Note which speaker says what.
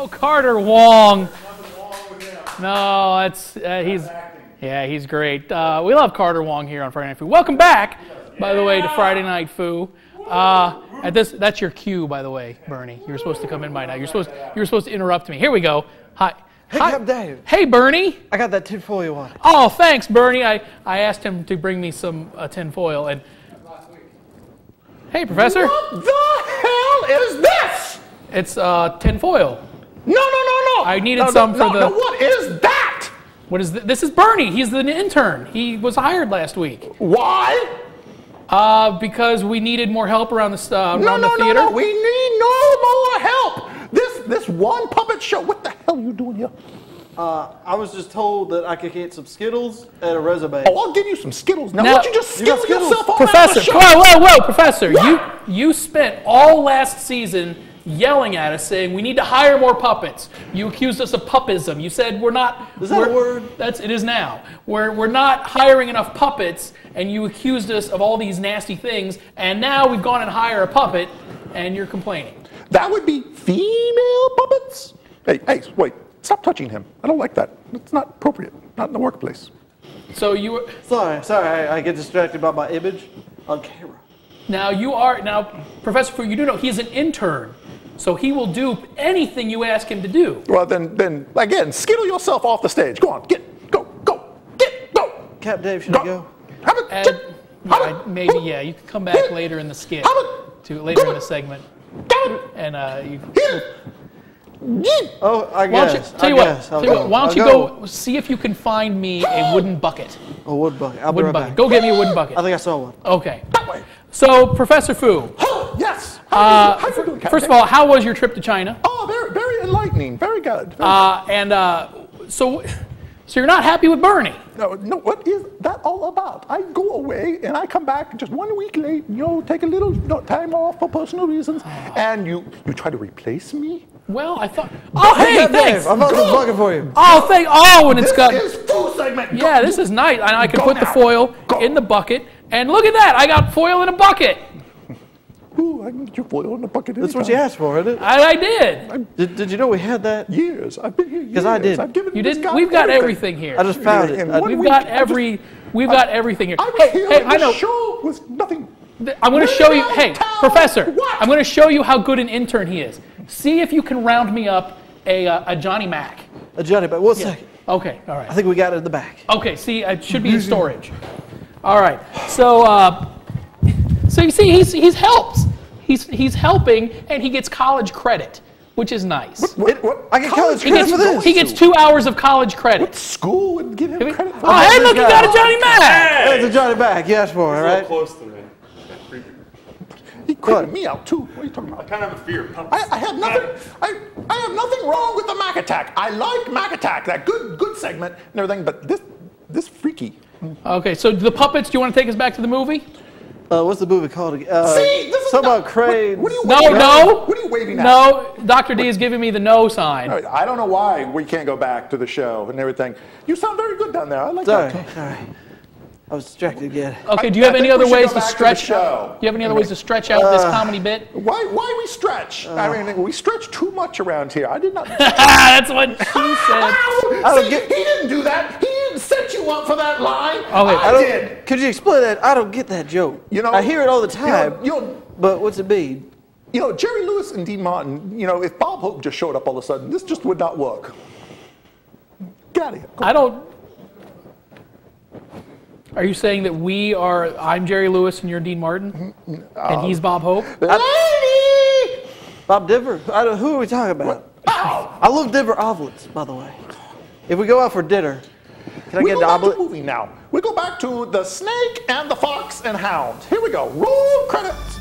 Speaker 1: Oh, Carter Wong. No, he's great. We love Carter Wong here on Friday Night Foo. Welcome back, by the way, to Friday Night Foo. That's your cue, by the way, Bernie. You were supposed to come in by now. You were supposed to interrupt me. Here we go. Hi.
Speaker 2: Hey, Cap Dave.
Speaker 1: Hey, Bernie.
Speaker 2: I got that tinfoil you wanted.
Speaker 1: Oh, thanks, Bernie. I asked him to bring me some tinfoil. And hey, Professor.
Speaker 3: What the hell is this?
Speaker 1: It's tinfoil.
Speaker 3: No.
Speaker 1: I needed some for the...
Speaker 3: No, what is that?
Speaker 1: What is this? Is Bernie. He's the intern. He was hired last week.
Speaker 3: Why?
Speaker 1: Because we needed more help around the theater.
Speaker 3: No. We need no more help. This one puppet show. What the hell are you doing here?
Speaker 2: I was just told that I could get some Skittles at a resume.
Speaker 3: Oh, I'll give you some Skittles. Now, why don't you just Skittle yourself on
Speaker 1: Professor,
Speaker 3: the show?
Speaker 1: whoa, Professor. What? You spent all last season yelling at us saying we need to hire more puppets. You accused us of puppism. You said we're not...
Speaker 2: Is that a word?
Speaker 1: It is now. We're not hiring enough puppets, and you accused us of all these nasty things, and now we've gone and hired a puppet, and you're complaining.
Speaker 3: That would be female puppets? Hey, wait. Stop touching him. I don't like that. It's not appropriate. Not in the workplace.
Speaker 1: So you were...
Speaker 2: Sorry, I get distracted by my image on camera.
Speaker 1: Now, Professor Fu, you do know he's an intern, so he will do anything you ask him to do.
Speaker 3: Well, then again, skittle yourself off the stage. Go on, go.
Speaker 2: Cap Dave, should I go?
Speaker 1: Maybe, yeah. You can come back later in the skit, later in the segment. And
Speaker 2: Oh, I guess.
Speaker 1: Tell you what, why don't you go see if you can find me a wooden bucket.
Speaker 2: A wood bucket. I'll be
Speaker 1: Wooden
Speaker 2: right
Speaker 1: bucket.
Speaker 2: back.
Speaker 1: Go get me a wooden bucket.
Speaker 2: I think I saw one.
Speaker 1: Okay.
Speaker 3: That way.
Speaker 1: So, Professor Fu.
Speaker 3: Yes. How you doing, Captain?
Speaker 1: First of all, how was your trip to China?
Speaker 3: Oh, very enlightening. Very good.
Speaker 1: So you're not happy with Bernie?
Speaker 3: No, what is that all about? I go away and I come back just 1 week late, take a little time off for personal reasons, and you try to replace me?
Speaker 1: Well, I thought... Oh, hey, thanks!
Speaker 2: I brought this bucket for you.
Speaker 1: Oh, and it's got...
Speaker 3: This is food segment.
Speaker 1: Yeah, this is nice. And I can put the foil in the bucket, and look at that! I got foil in a bucket!
Speaker 3: Ooh, I can get your foil in the bucket anytime.
Speaker 2: That's what you asked for, isn't it?
Speaker 1: I did.
Speaker 2: Did you know we had that?
Speaker 3: Years. I've been here years.
Speaker 2: Because I did.
Speaker 3: I've given
Speaker 1: You
Speaker 3: this
Speaker 1: didn't?
Speaker 3: guy
Speaker 1: We've got everything here.
Speaker 2: I just found it.
Speaker 1: We've got everything here.
Speaker 3: I was here when
Speaker 1: I know.
Speaker 3: the show was nothing.
Speaker 1: I'm going to show you. Hey, Professor,
Speaker 3: What?
Speaker 1: I'm going to show you how good an intern he is. See if you can round me up a Johnny Mac.
Speaker 2: A Johnny, but 1 second.
Speaker 1: Okay, all right.
Speaker 2: I think we got it in the back.
Speaker 1: Okay, see, it should be in storage. All right, so you see, he's helped. He's helping, and he gets college credit, which is nice.
Speaker 3: What?
Speaker 2: I get college credit for this.
Speaker 1: He gets 2 hours of college credit.
Speaker 3: What school would give him credit for
Speaker 1: Oh,
Speaker 3: that?
Speaker 1: hey, look, you got a Johnny Mac!
Speaker 2: That's a Johnny Mac. You asked for it, right?
Speaker 4: Close to me.
Speaker 3: He credited me out too. What are you talking about?
Speaker 4: I kind of have a fear.
Speaker 3: I have nothing. I have nothing wrong with the Mac Attack. I like Mac Attack, that good segment and everything. But this freaky.
Speaker 1: Okay, so the puppets. Do you want to take us back to the movie?
Speaker 2: What's the movie called again?
Speaker 3: See, this is
Speaker 2: something
Speaker 3: not-
Speaker 2: about cranes.
Speaker 3: What are you
Speaker 1: No,
Speaker 3: waving at?
Speaker 1: no.
Speaker 3: What are you waving at?
Speaker 1: No, Dr. D is giving me the no sign.
Speaker 3: All right, I don't know why we can't go back to the show and everything. You sound very good down there. I like
Speaker 2: Sorry.
Speaker 3: that.
Speaker 2: Sorry. I was distracted again.
Speaker 1: Okay, do you have
Speaker 3: I
Speaker 1: any
Speaker 3: think
Speaker 1: other
Speaker 3: we should
Speaker 1: ways
Speaker 3: go
Speaker 1: to
Speaker 3: back to the
Speaker 1: stretch?
Speaker 3: show.
Speaker 1: Do you have any other ways to stretch out this comedy bit?
Speaker 3: Why we stretch? I mean, we stretch too much around here. I did not.
Speaker 1: That's what she said.
Speaker 3: See, he didn't do that. He didn't set you up for that line.
Speaker 1: Okay.
Speaker 3: I did.
Speaker 2: Could you explain that? I don't get that joke. I hear it all the time. But what's it mean?
Speaker 3: Jerry Lewis and Dean Martin, if Bob Hope just showed up all of a sudden, this just would not work. Get out of here.
Speaker 1: I don't. Are you saying that I'm Jerry Lewis and you're Dean Martin? And he's Bob Hope?
Speaker 3: Lady!
Speaker 2: Bob Denver? Who are we talking about? I love Denver omelets, by the way. If we go out for dinner, can I get an omelet?
Speaker 3: We go back to the movie now. We go back to The Snake and the Fox and Hound. Here we go. Roll credits.